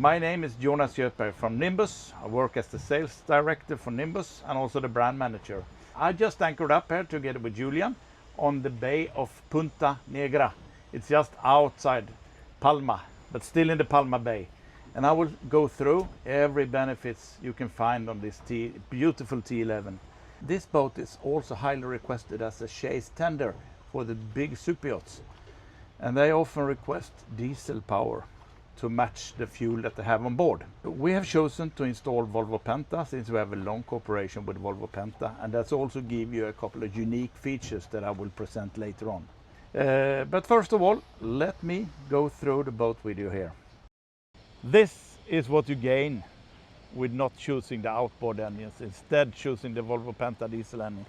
My name is Jonas Göthberg from Nimbus. I work as the sales director for Nimbus and also the brand manager. I just anchored up here together with Julian on the bay of Punta Negra. It's just outside Palma, but still in the Palma Bay. And I will go through every benefits you can find on this beautiful T11. This boat is also highly requested as a chase tender for the big super yachts. And they often request diesel power to match the fuel that they have on board. We have chosen to install Volvo Penta since we have a long cooperation with Volvo Penta, and that's also give you a couple of unique features that I will present later on. But first of all, let me go through the boat with you here. This is what you gain with not choosing the outboard engines, instead choosing the Volvo Penta diesel engine.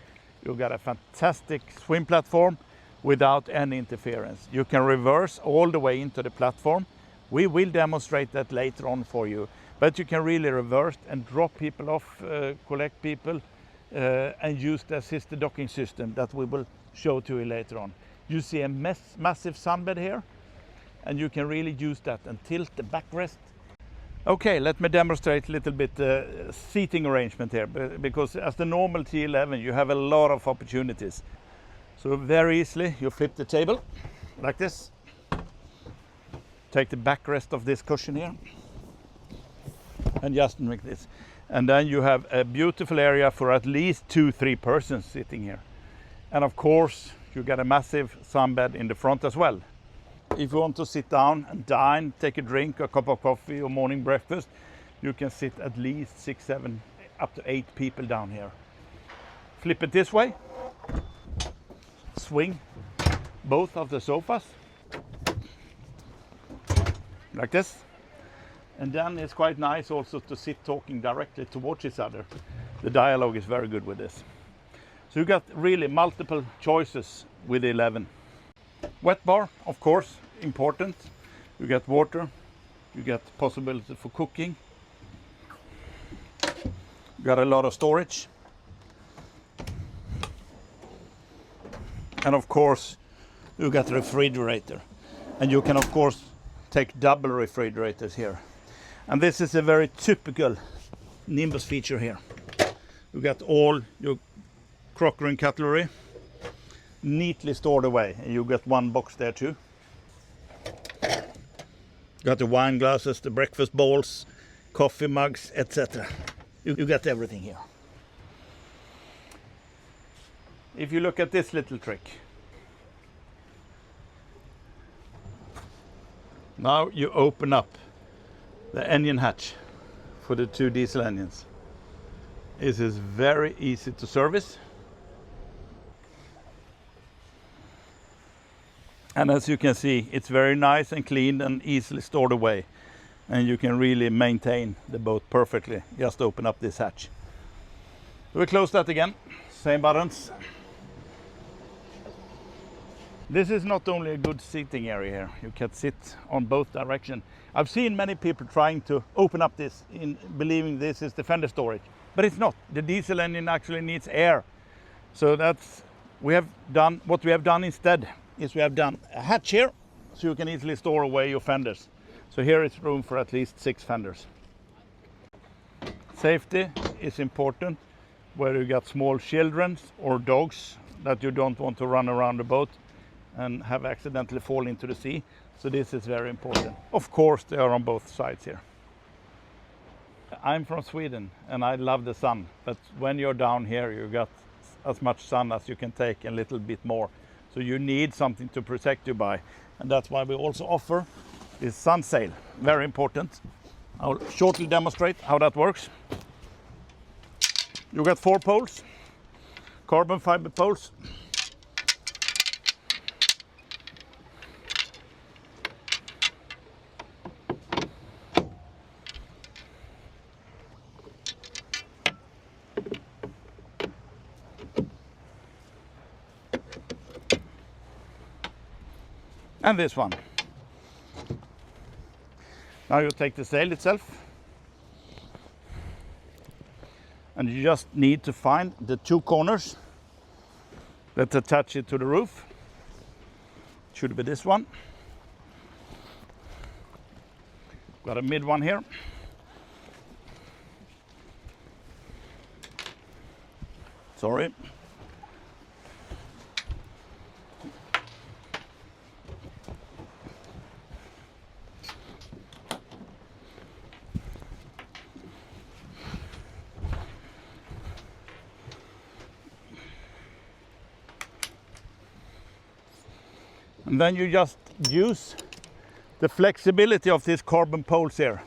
You got a fantastic swim platform without any interference. You can reverse all the way into the platform. We will demonstrate that later on for you, but you can really reverse and drop people off, collect people, and use the assisted docking system that we will show to you later on. You see a massive sunbed here, and you can really use that and tilt the backrest. Okay, let me demonstrate a little bit seating arrangement here, because as the normal T11 you have a lot of opportunities. So very easily you flip the table like this, take the backrest of this cushion here and just make this, and then you have a beautiful area for at least 2-3 persons sitting here. And of course you got a massive sunbed in the front as well. If you want to sit down and dine, take a drink, a cup of coffee or morning breakfast, you can sit at least 6, 7, up to 8 people down here. Flip it this way, swing both of the sofas like this, and then it's quite nice also to sit talking directly towards each other. The dialogue is very good with this. So you got really multiple choices with the 11. Wet bar, of course, important. You get water, you get possibility for cooking, you got a lot of storage, and of course you got a refrigerator, and you can of course take double refrigerators here. And this is a very typical Nimbus feature here. You got all your crockery and cutlery neatly stored away, and you got one box there too. Got the wine glasses, the breakfast bowls, coffee mugs, etc. You got everything here. If you look at this little trick, now you open up the engine hatch for the 2 diesel engines. This is very easy to service. And as you can see, it's very nice and clean and easily stored away. And you can really maintain the boat perfectly. Just open up this hatch. We close that again. Same buttons. This is not only a good seating area here. You can sit on both directions. I've seen many people trying to open up this in believing this is the fender storage. But it's not. The diesel engine actually needs air. So that's what we have done instead. Is we have done a hatch here, so you can easily store away your fenders. So here is room for at least 6 fenders. Safety is important, where you got small children or dogs that you don't want to run around the boat and have accidentally fall into the sea. So this is very important. Of course they are on both sides here. I'm from Sweden and I love the sun, but when you're down here you got as much sun as you can take and a little bit more. So you need something to protect you by. And that's why we also offer this sun sail. Very important. I'll shortly demonstrate how that works. You got 4 poles, carbon fiber poles. And this one. Now you take the sail itself, and you just need to find the 2 corners that attach it to the roof. Should be this one. Got a mid one here. Sorry. And then you just use the flexibility of these carbon poles here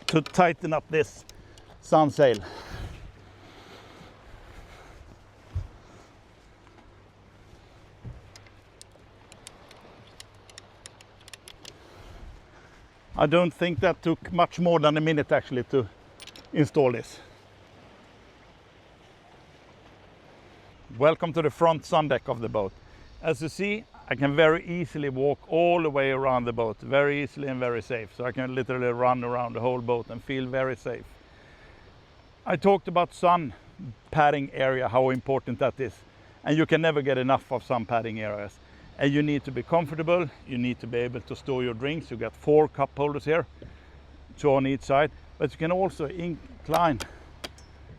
to tighten up this sun sail. I don't think that took much more than a minute actually to install this. Welcome to the front sun deck of the boat. As you see, I can very easily walk all the way around the boat, very easily and very safe. So I can literally run around the whole boat and feel very safe. I talked about sun padding area, how important that is. And you can never get enough of sun padding areas. And you need to be comfortable, you need to be able to store your drinks. You got 4 cup holders here, 2 on each side. But you can also incline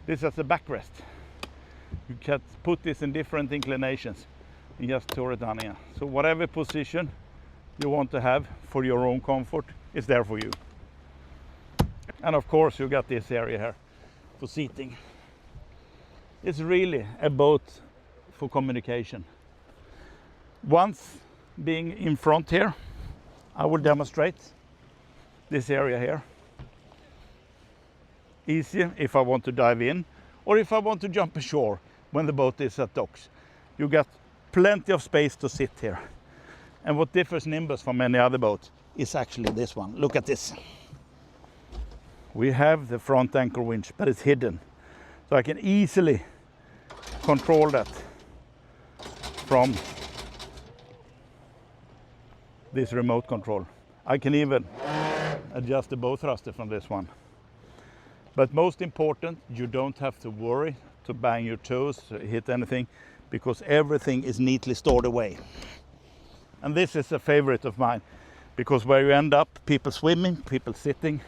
this as a backrest. You can put this in different inclinations. You just store it down here. So whatever position you want to have for your own comfort is there for you. And of course you got this area here for seating. It's really a boat for communication. Once being in front here, I will demonstrate this area here. Easy if I want to dive in or if I want to jump ashore when the boat is at docks. You got plenty of space to sit here. And what differs Nimbus from any other boat is actually this one. Look at this. We have the front anchor winch, but it's hidden. So I can easily control that from this remote control. I can even adjust the bow thruster from this one. But most important, you don't have to worry to bang your toes, hit anything, because everything is neatly stored away. And this is a favorite of mine, because where you end up, people swimming, people sitting,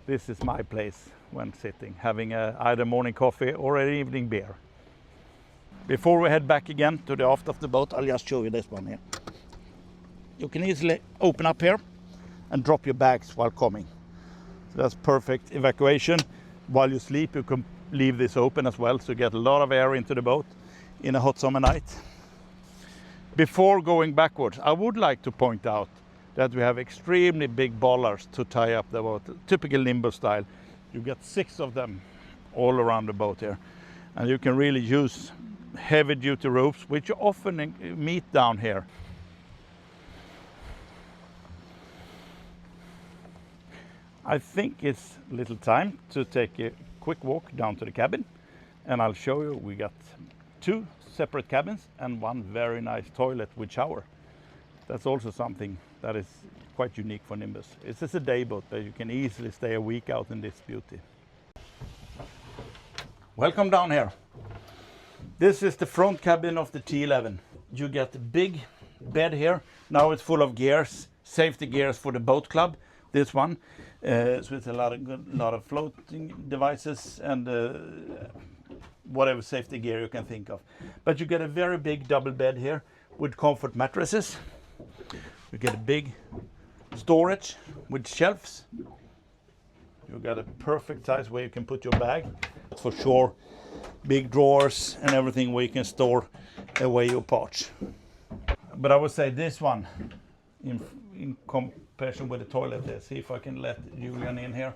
this is my place when sitting, having either morning coffee or an evening beer. Before we head back again to the aft of the boat, I'll just show you this one here. You can easily open up here and drop your bags while coming. So that's perfect evacuation. While you sleep, you can leave this open as well, so you get a lot of air into the boat in a hot summer night. Before going backwards, I would like to point out that we have extremely big bollards to tie up the boat, typical Nimbus style. You get 6 of them all around the boat here. And you can really use heavy duty ropes, which you often meet down here. I think it's a little time to take a quick walk down to the cabin, and I'll show you we got 2 separate cabins and 1 very nice toilet with shower. That's also something that is quite unique for Nimbus. It's just a day boat, but you can easily stay a week out in this beauty. Welcome down here. This is the front cabin of the T11. You get a big bed here. Now it's full of gears, safety gears for the boat club. This one, so it's a lot of floating devices and whatever safety gear you can think of. But you get a very big double bed here with comfort mattresses. You get a big storage with shelves. You got a perfect size where you can put your bag. For sure, big drawers and everything where you can store away your parts. But I would say this one, in comparison with the toilet there. See if I can let Julian in here.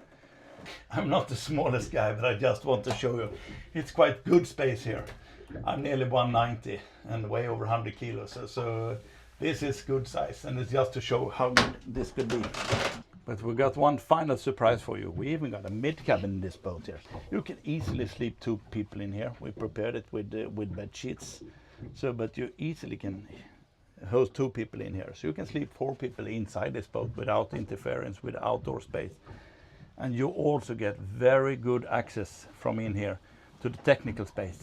I'm not the smallest guy, but I just want to show you. It's quite good space here. I'm nearly 190 and weigh over 100 kilos. So this is good size, and it's just to show how good this could be. But we got one final surprise for you. We even got a mid cabin in this boat here. You can easily sleep 2 people in here. We prepared it with bed sheets. So, but you easily can host 2 people in here. So you can sleep 4 people inside this boat without interference with outdoor space. And you also get very good access from in here to the technical space.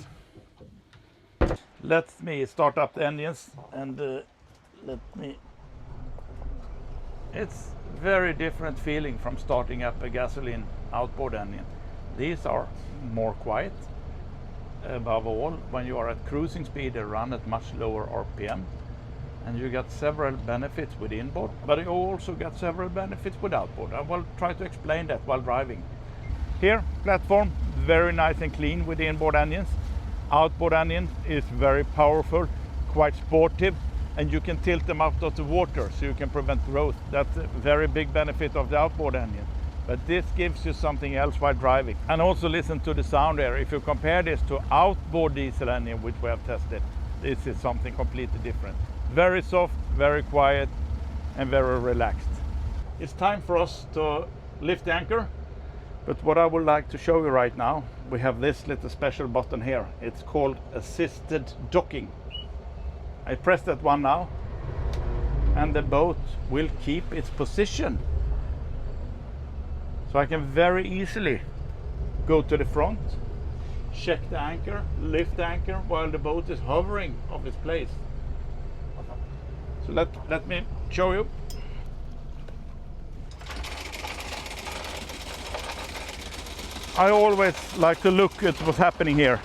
Let me start up the engines and let me It's very different feeling from starting up a gasoline outboard engine. These are more quiet. Above all, when you are at cruising speed, they run at much lower RPM, and you get several benefits with inboard, but you also get several benefits with outboard. I will try to explain that while driving. Here, platform, very nice and clean with the inboard engines. Outboard engine is very powerful, quite sportive, and you can tilt them out of the water so you can prevent growth. That's a very big benefit of the outboard engine. But this gives you something else while driving. And also listen to the sound here. If you compare this to outboard diesel engine, which we have tested, this is something completely different. Very soft, very quiet, and very relaxed. It's time for us to lift the anchor. But what I would like to show you right now, we have this little special button here. It's called assisted docking. I press that one now, and the boat will keep its position. So I can very easily go to the front, check the anchor, lift the anchor while the boat is hovering off its place. So let me show you. I always like to look at what's happening here,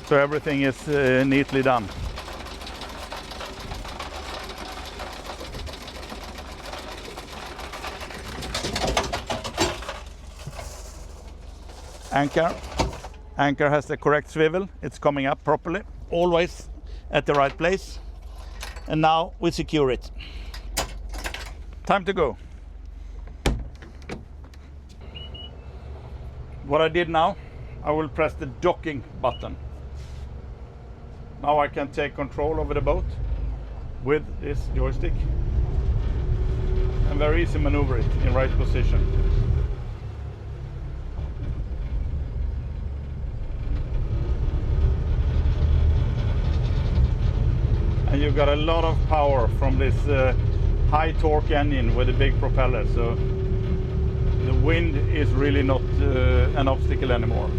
so everything is neatly done. Anchor has the correct swivel. It's coming up properly, always at the right place. And now we secure it. Time to go. What I did now, I will press the docking button. Now I can take control over the boat with this joystick and very easy maneuver it in right position. And you got a lot of power from this high torque engine with a big propeller, so the wind is really not an obstacle anymore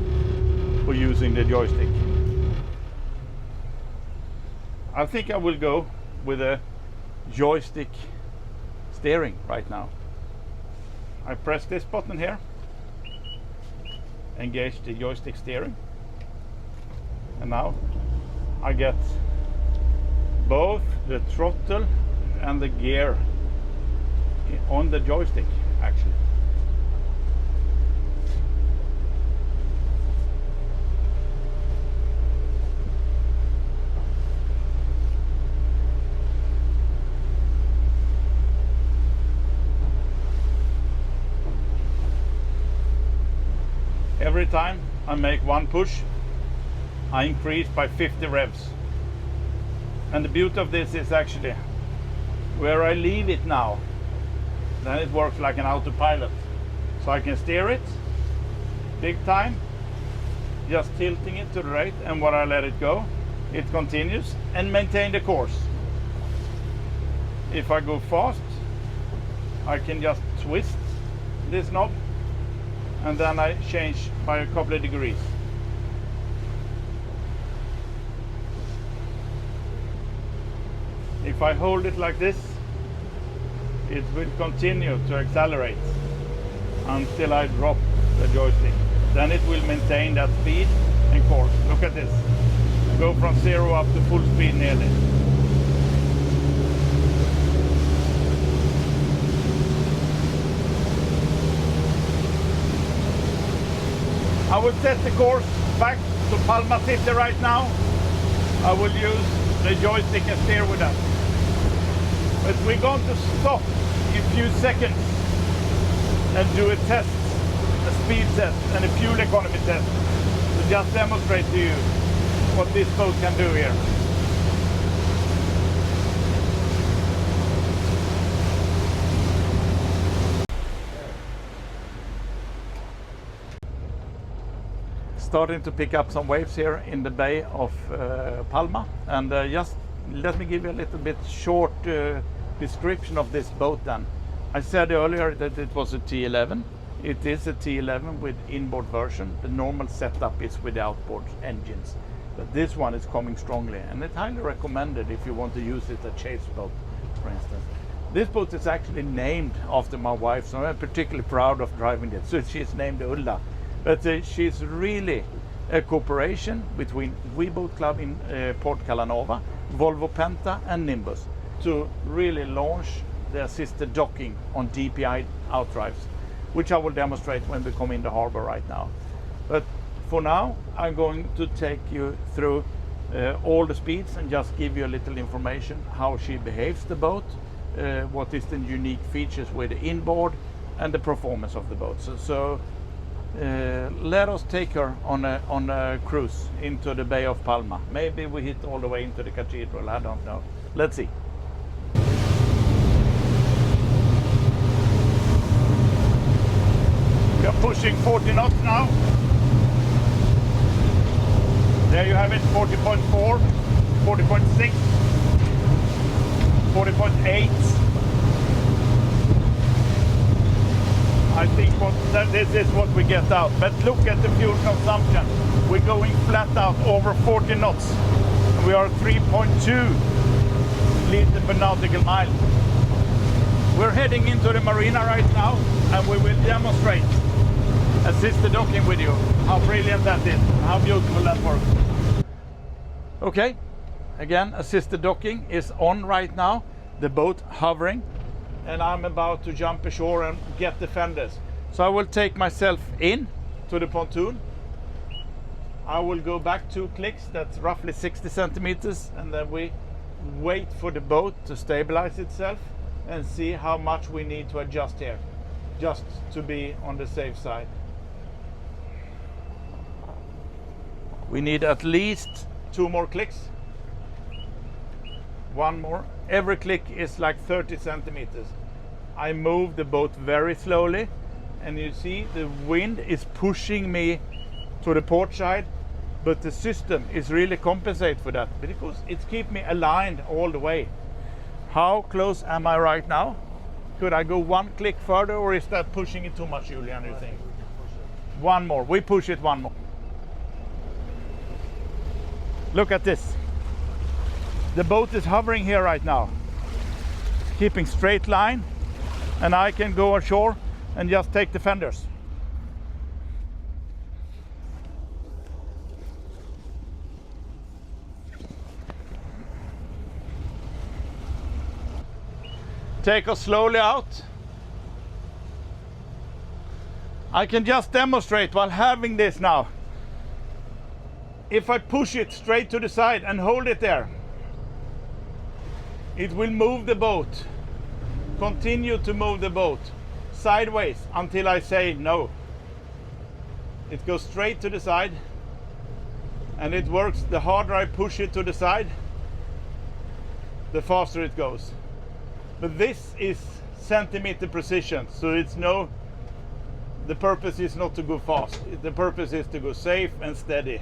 for using the joystick. I think I will go with a joystick steering right now. I press this button here, engage the joystick steering, and now I get both the throttle and the gear on the joystick actually. Every time I make one push, I increase by 50 revs. And the beauty of this is actually where I leave it now, then it works like an autopilot. So I can steer it big time, just tilting it to the right, and when I let it go, it continues and maintain the course. If I go fast, I can just twist this knob and then I change by a couple of degrees. If I hold it like this, it will continue to accelerate until I drop the joystick. Then it will maintain that speed and course. Look at this. Go from 0 up to full speed nearly. I will set the course back to Palma City right now. I will use the joystick and steer with that. But we're going to stop in a few seconds and do a test, a speed test and a fuel economy test to just demonstrate to you what this boat can do here. Starting to pick up some waves here in the bay of Palma, and just let me give you a little bit short description of this boat then. I said earlier that it was a T11. It is a T11 with inboard version. The normal setup is with outboard engines, but this one is coming strongly and it's highly recommended if you want to use it as a chase boat, for instance. This boat is actually named after my wife, so I'm particularly proud of driving it. So she's named Ulla. But she's really a cooperation between Boat Club in Port Calanova, Volvo Penta and Nimbus to really launch the assisted docking on DPI outdrives, which I will demonstrate when we come in the harbor right now. But for now, I'm going to take you through all the speeds and just give you a little information how she behaves, the boat, what is the unique features with the inboard and the performance of the boat. So let us take her on a cruise into the Bay of Palma. Maybe we hit all the way into the cathedral, I don't know. Let's see. We are pushing 40 knots now. There you have it, 40.4, 40.6, 40.8. I think this is what we get out. But look at the fuel consumption. We're going flat out over 40 knots. We are 3.2 liters per nautical mile. We're heading into the marina right now, and we will demonstrate assisted docking with you, how brilliant that is, how beautiful that works. Okay, again, assisted docking is on right now, the boat hovering, and I'm about to jump ashore and get the fenders. So I will take myself in to the pontoon. I will go back 2 clicks, that's roughly 60 centimeters, and then we wait for the boat to stabilize itself and see how much we need to adjust here, just to be on the safe side. We need at least 2 more clicks. 1 more. Every click is like 30 centimeters. I move the boat very slowly, and you see the wind is pushing me to the port side, but the system is really compensate for that because it's keep me aligned all the way. How close am I right now? Could I go 1 click further, or is that pushing it too much, Julian, you think? 1 more. We push it 1 more. Look at this. The boat is hovering here right now, keeping straight line, and I can go ashore and just take the fenders. Take us slowly out. I can just demonstrate while having this now. If I push it straight to the side and hold it there, it will move the boat, continue to move the boat sideways until I say no. It goes straight to the side, and it works. The harder I push it to the side, the faster it goes. But this is centimeter precision, so the purpose is not to go fast. The purpose is to go safe and steady.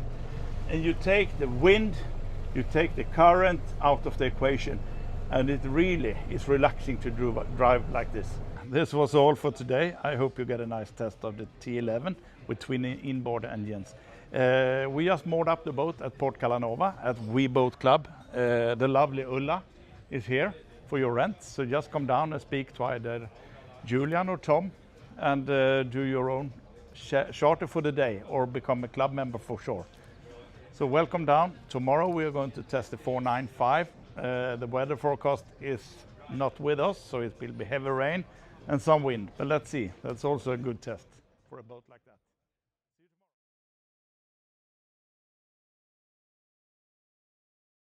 And you take the wind, you take the current out of the equation, and it really is relaxing to drive like this. This was all for today. I hope you get a nice test of the T11 with twin inboard engines. We just moored up the boat at Port Calanova at Boat Club. The lovely Ulla is here for your rent, so just come down and speak to either Julian or Tom and do your own charter for the day or become a club member for sure. So welcome down. Tomorrow we are going to test the 495. The weather forecast is not with us, so it will be heavy rain and some wind. But let's see. That's also a good test for a boat like that.